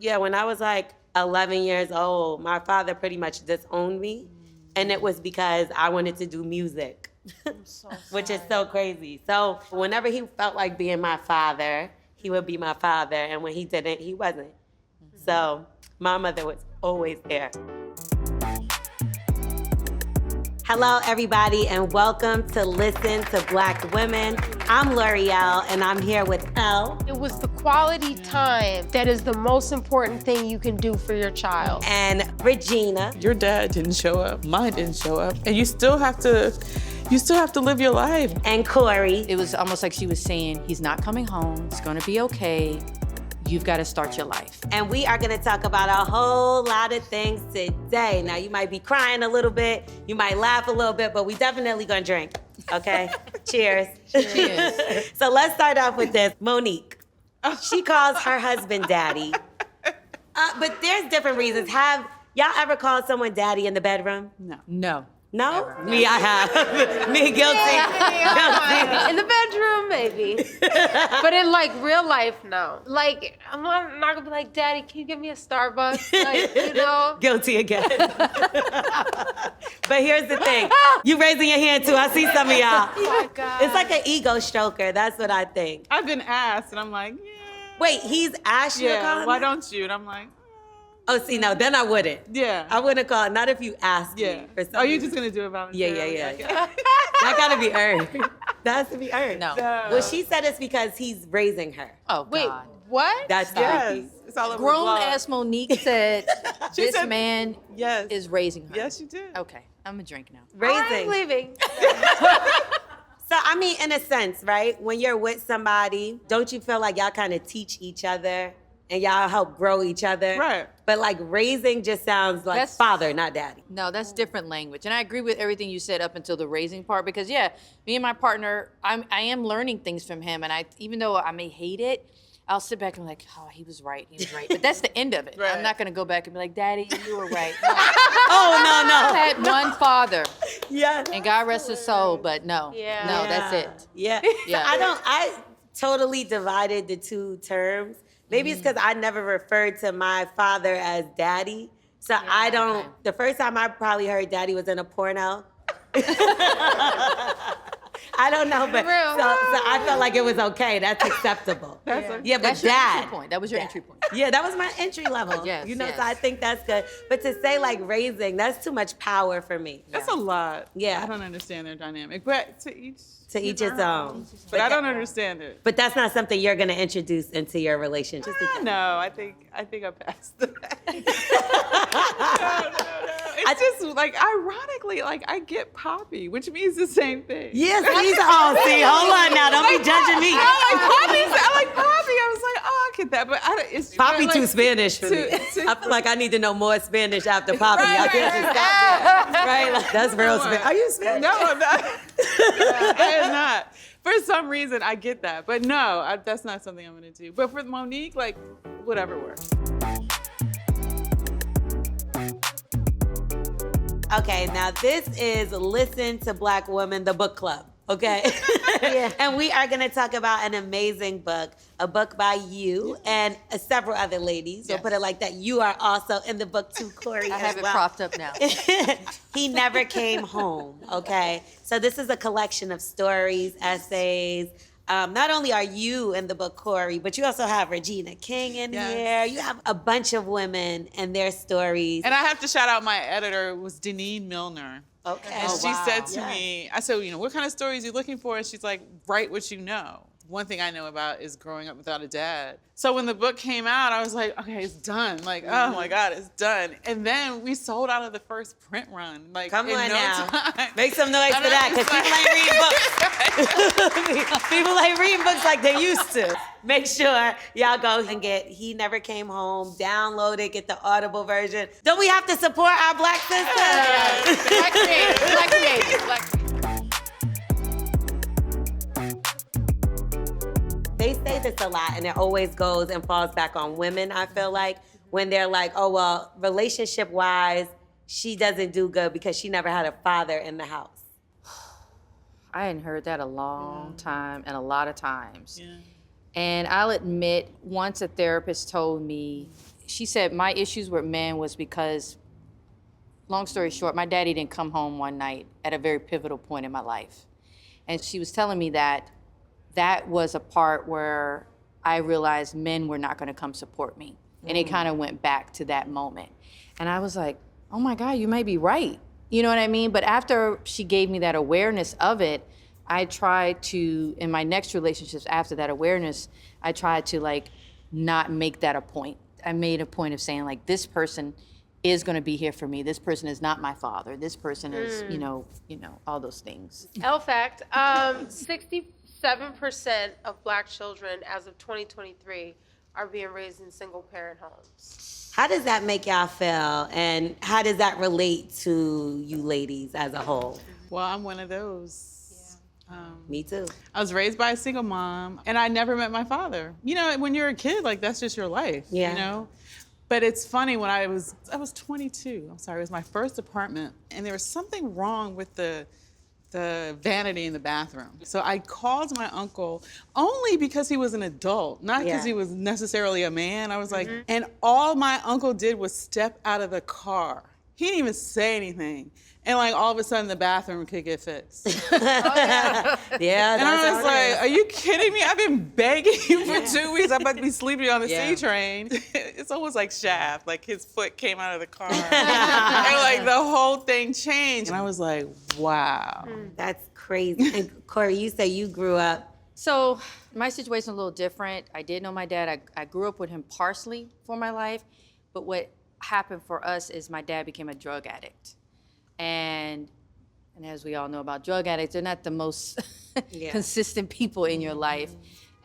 Yeah, when I was like 11 years old, my father pretty much disowned me. And it was because I wanted to do music, which is so crazy. So whenever he felt like being my father, he would be my father. And when he didn't, he wasn't. So my mother was always there. Hello, everybody, and welcome to Listen to Black Women. I'm L'Oreal, and I'm here with Elle. It was the quality time that is the most important thing you can do for your child. And Regina. Your dad didn't show up, mine didn't show up, and you still have to live your life. And Corey. It was almost like she was saying, he's not coming home, it's gonna be okay. You've got to start your life. And we are going to talk about a whole lot of things today. Now, you might be crying a little bit, you might laugh a little bit, but we definitely going to drink, okay? Cheers. Cheers. So let's start off with this. Monique, she calls her husband daddy. But there's different reasons. Have y'all ever called someone daddy in the bedroom? No. No? Never. Me, I have. Me, guilty. In the bedroom, maybe. But in like real life, no. Like, I'm not gonna be like, Daddy, can you give me a Starbucks? Like, you know? Guilty again. But here's the thing. You raising your hand too. I see some of y'all. Oh my God. It's like an ego stroker. That's what I think. I've been asked, and I'm like, yeah. Wait, he's asked you to call Yeah, him? why don't you? And I'm like, Oh, see, no, then I wouldn't. yeah. I wouldn't call it. Not if you asked Yeah. me. For some Are you reason. just gonna do it by Yeah. That gotta be earned. That has to be earned. No. Well, she said it's because he's raising her. Oh, Wait, God. what? That's the Yes. repeat. It's all over Grown-ass Monique said, She this said- man Yes. is raising her. Yes, you did. Okay, I'm a drink now. I'm Raising. leaving. So, I mean, in a sense, right? When you're with somebody, don't you feel like y'all kind of teach each other and y'all help grow each other? Right. But like raising just sounds like That's- father, not daddy. No, that's different language. And I agree with everything you said up until the raising part because, yeah, me and my partner, I am learning things from him. And even though I may hate it, I'll sit back and be like, oh, he was right. But that's the end of it. Right. I'm not going to go back and be like, Daddy, you were right. Oh, I no. had one father, Yeah. and God rest his soul, but no. Yeah. No, that's it. Yeah. Yeah. So I totally divided the two terms. Maybe it's because I never referred to my father as daddy. So I don't, okay. the first time I probably heard daddy was in a porno. I don't know, but so I felt like it was okay. That's acceptable. Yeah, but That's your dad. entry point. That was your entry point. Yeah, that was my entry level. Yes, you know, yes. so I think that's good. But to say like raising, that's too much power for me. That's a lot. Yeah. I don't understand their dynamic, but to each its own. But I don't understand it. But that's not something you're going to introduce into your relationship. No, I think I passed that. No. It's just like ironically, like I get poppy, which means the same thing. Yes, please. Oh, see, hold on now. Don't be judging me. I like poppy. I was like, oh, I get that, but it's Poppy like, too Spanish for me. I feel like I need to know more Spanish after Poppy. I can't just stop there. Right? Like, that's real Spanish. Are you Spanish? No, I'm not. I am not. For some reason, I get that, but no, that's not something I'm gonna do. But for Monique, like, whatever works. Okay, now this is Listen to Black Women, the book club, okay? Yeah. And we are gonna talk about an amazing book, a book by you and several other ladies. We'll Yes. put it like that. You are also in the book too, Corey, I as have it well. propped up now. He Never Came Home, okay? So this is a collection of stories, essays. Not only are you in the book, Corey, but you also have Regina King in Yes. here. You have a bunch of women and their stories. And I have to shout out my editor, was Deneen Milner. Okay. And Oh, she wow. said to Yes. me, I said, what kind of stories are you looking for? And she's like, write what you know. One thing I know about is growing up without a dad. So when the book came out, I was like, okay, it's done. Like, oh my God, it's done. And then we sold out of the first print run. Like, Come in on no now. time. Make some noise for that, because people ain't reading books. People ain't reading books like they used to. Make sure y'all go and get He Never Came Home, download it, get the Audible version. Don't we have to support our Black sisters? Black creators. They say this a lot, and it always goes and falls back on women, I feel like, when they're like, oh, well, relationship-wise, she doesn't do good because she never had a father in the house. I hadn't heard that a long time and a lot of times. Yeah. And I'll admit, once a therapist told me, she said my issues with men was because, long story short, my daddy didn't come home one night at a very pivotal point in my life. And she was telling me that that was a part where I realized men were not gonna come support me. And it kind of went back to that moment. And I was like, oh my God, you may be right. You know what I mean? But after she gave me that awareness of it, I tried to, in my next relationships after that awareness, I tried to like not make that a point. I made a point of saying like, this person is gonna be here for me. This person is not my father. This person is, you know, all those things. Fact, 67% of Black children as of 2023 are being raised in single parent homes. How does that make y'all feel? And how does that relate to you ladies as a whole? Well, I'm one of those. Me too. I was raised by a single mom, and I never met my father. You know, when you're a kid, like that's just your life. Yeah. You know. But it's funny, when I was 22. I'm sorry, it was my first apartment, and there was something wrong with the vanity in the bathroom. So I called my uncle only because he was an adult, not because he was necessarily a man. I was like, and all my uncle did was step out of the car. He didn't even say anything. And like all of a sudden the bathroom could get fixed. Yeah, And I was like, are you kidding me? I've been begging you for 2 weeks. I'm about to be sleeping on the C train. It's almost like Shaft, like his foot came out of the car. And like the whole thing changed. And I was like, wow. That's crazy. And Corey, you say you grew up. So my situation's a little different. I did know my dad. I grew up with him partially for my life. But what happened for us is my dad became a drug addict. And as we all know about drug addicts, they're not the most consistent people in your life.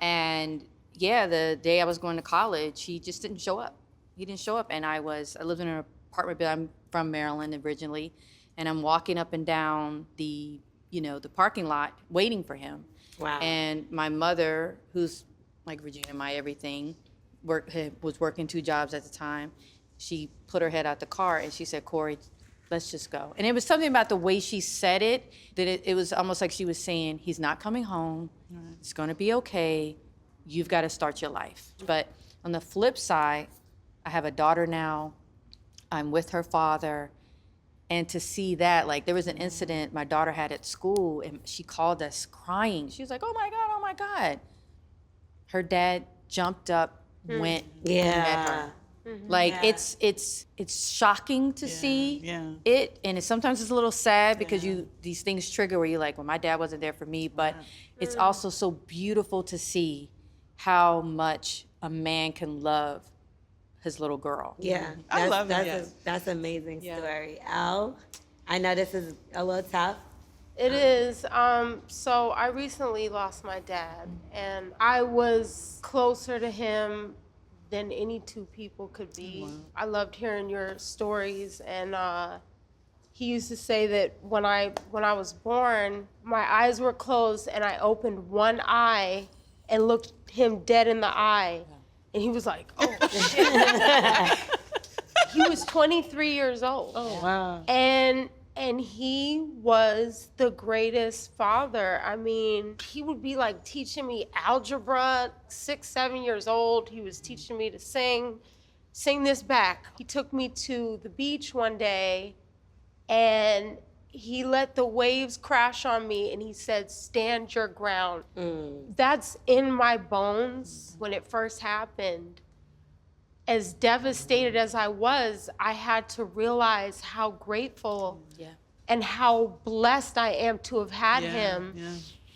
And yeah, the day I was going to college, he just didn't show up. He didn't show up. And I lived in an apartment building. I'm from Maryland originally. And I'm walking up and down the parking lot waiting for him. Wow. And my mother, who's like Regina, my everything, was working 2 jobs at the time. She put her head out the car and she said, Corey, let's just go. And it was something about the way she said it, that it was almost like she was saying, he's not coming home. It's gonna be okay. You've got to start your life. But on the flip side, I have a daughter now. I'm with her father. And to see that, like there was an incident my daughter had at school and she called us crying. She was like, oh my God. Her dad jumped up, went, and met her. Like it's shocking to see it, and sometimes it's a little sad because these things trigger where you're like, well, my dad wasn't there for me, but it's also so beautiful to see how much a man can love his little girl. Yeah, I love that. That's an amazing story. Al, I know this is a little tough. It is. So I recently lost my dad, and I was closer to him than any 2 people could be. Wow. I loved hearing your stories, and he used to say that when I was born, my eyes were closed and I opened one eye and looked him dead in the eye, and he was like, oh shit. He was 23 years old. Oh wow. And he was the greatest father. I mean, he would be like teaching me algebra, 6, 7 years old. He was teaching me to sing this back. He took me to the beach one day and he let the waves crash on me and he said, stand your ground. That's in my bones when it first happened. As devastated as I was, I had to realize how grateful and how blessed I am to have had him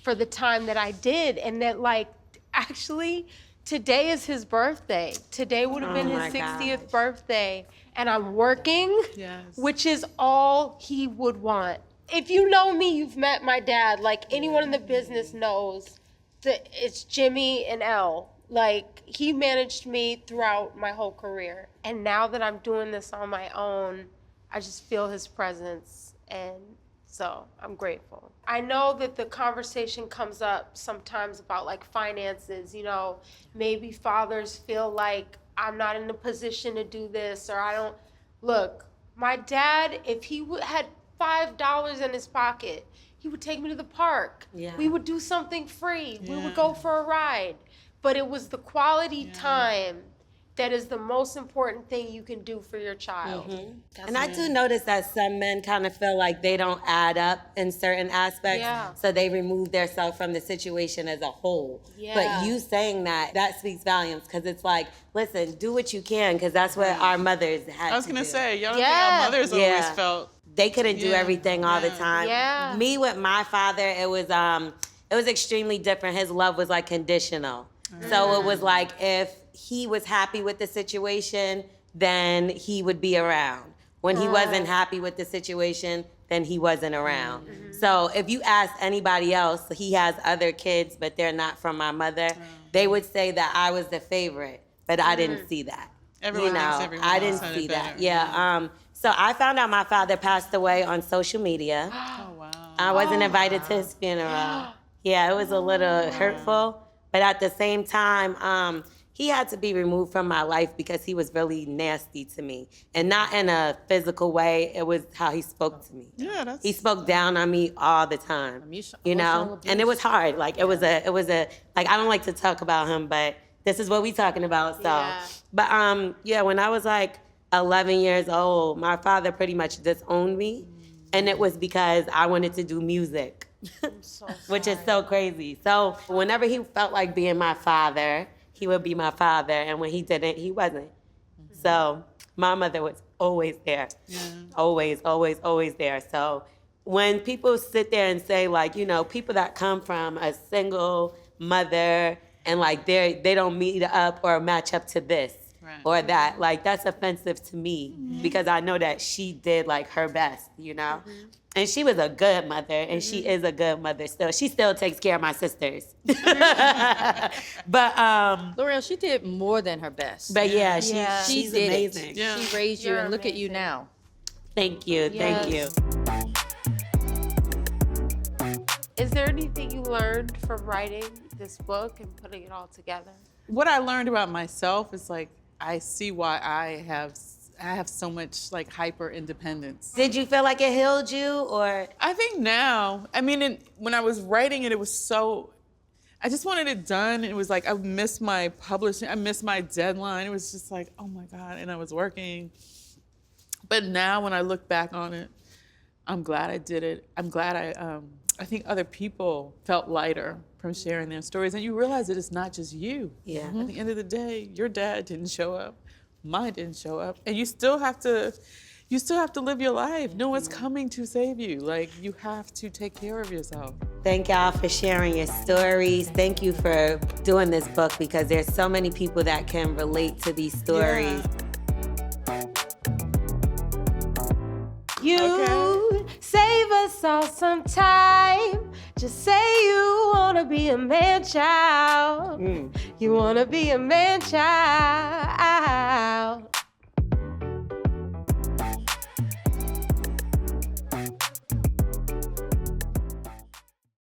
for the time that I did. And that like, actually, today is his birthday. Today would have been his 60th birthday. And I'm working, which is all he would want. If you know me, you've met my dad. Like anyone in the business knows that it's Jimmy and Elle. Like, he managed me throughout my whole career. And now that I'm doing this on my own, I just feel his presence. And so I'm grateful. I know that the conversation comes up sometimes about like finances, you know, maybe fathers feel like I'm not in a position to do this or I don't. Look, my dad, if he had $5 in his pocket, he would take me to the park. We would do something free. We would go for a ride. but it was the quality time that is the most important thing you can do for your child. And I do notice that some men kind of feel like they don't add up in certain aspects, so they remove themselves from the situation as a whole. But you saying that speaks volumes, because it's like, listen, do what you can, because that's what our mothers had to do. I was gonna say, y'all don't think our mothers always felt they couldn't do everything all the time. Me with my father, it was extremely different. His love was like conditional. So it was like, if he was happy with the situation, then he would be around. When he wasn't happy with the situation, then he wasn't around. So if you ask anybody else, he has other kids, but they're not from my mother, they would say that I was the favorite, but I didn't see that. Everyone thinks everyone I else didn't had see it that. better. So I found out my father passed away on social media. Oh, wow. I wasn't invited to his funeral. Yeah, it was a little hurtful, but at the same time, he had to be removed from my life because he was really nasty to me, and not in a physical way. It was how he spoke to me. Yeah, He spoke down on me all the time, you know, and it was hard. Like it was a like, I don't like to talk about him, but this is what we talking about. So, but when I was like 11 years old, my father pretty much disowned me, and it was because I wanted to do music, which is so crazy. So whenever he felt like being my father, he would be my father, and when he didn't, he wasn't. So my mother was always there. Always, always, always there. So when people sit there and say, like, you know, people that come from a single mother and like they don't meet up or match up to this or that, like, that's offensive to me because I know that she did like her best, you know? And she was a good mother, and she is a good mother still. She still takes care of my sisters. But L'Oreal, she did more than her best. but yeah, She she's did amazing. it. She raised you, You're and look at you amazing. now. Thank you, thank you. Is there anything you learned from writing this book and putting it all together? What I learned about myself is like, I see why I have so much like hyper independence. Did you feel like it healed you, or? I think now, I mean, when I was writing it, it was so, I just wanted it done. It was like, I missed my publishing, I missed my deadline. It was just like, oh my God, and I was working. But now when I look back on it, I'm glad I did it. I'm glad I think other people felt lighter from sharing their stories. And you realize that it's not just you. Yeah. At the end of the day, your dad didn't show up, mine didn't show up. And you still have to live your life. No one's coming to save you. Like, you have to take care of yourself. Thank y'all for sharing your stories. Thank you for doing this book, because there's so many people that can relate to these stories. You save us all some time. Just say you wanna be a man child. You wanna be a man child.